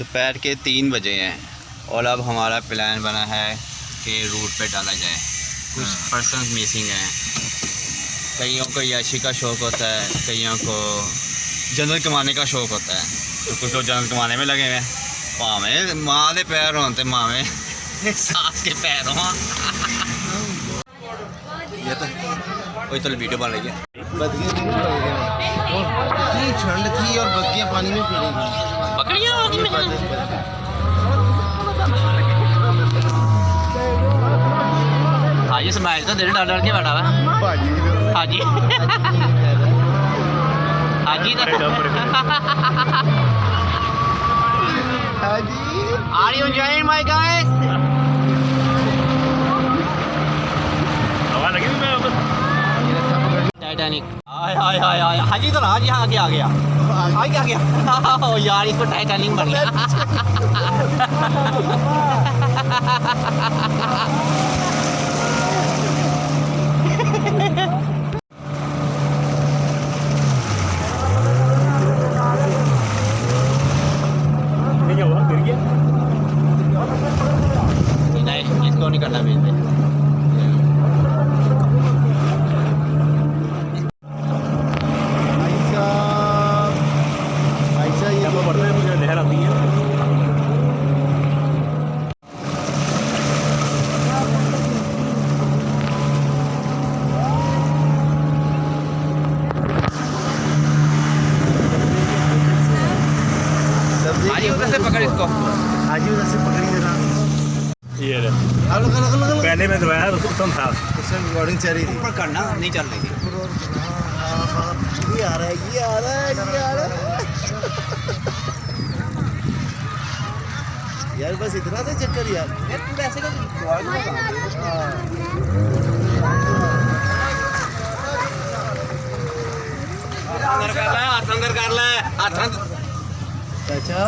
दोपहर के 3 बजे हैं और अब हमारा प्लान बना है कि रूट पे डाला जाए। कुछ पर्सन मिसिंग हैं, कईयों को याशी का शौक़ होता है, कईयों को जन्नत कमाने का शौक़ होता है, तो कुछ लोग जन्नत कमाने में लगे हुए हैं। भावें माँ के पैर हों तो मावें सास के पैर हों। ये तो कोई तो वीडियो बन रही है। इतनी ठंड थी और बग्गियां पानी में पी रही थी। बकरियां हाँ जी, स्माइल तो दिल डाल के बैठा हुआ हाँ जी हाँ जी Are you enjoying my guys? Titanic hi hi hi hi हाजी तो हाजी आगे आ गया आगे आ गया ओ यार इसको टाइटैनिक बन गया नहीं इसको नहीं करना भेज दे। हाजी उधर से पकड़ इसको, हाजी उधर से पकड़ी देना। ये पहले मैं दबाया तो तुम था उसमें रिकॉर्डिंग चल रही थी, ऊपर करना नहीं चल रही थी। ये आ रहा है ये आ रहा है ये आ रहा है यार, बस इतना सा चक्कर यार तू ऐसे कर ले, हाथ अंदर कर ले, हाथ अच्छा।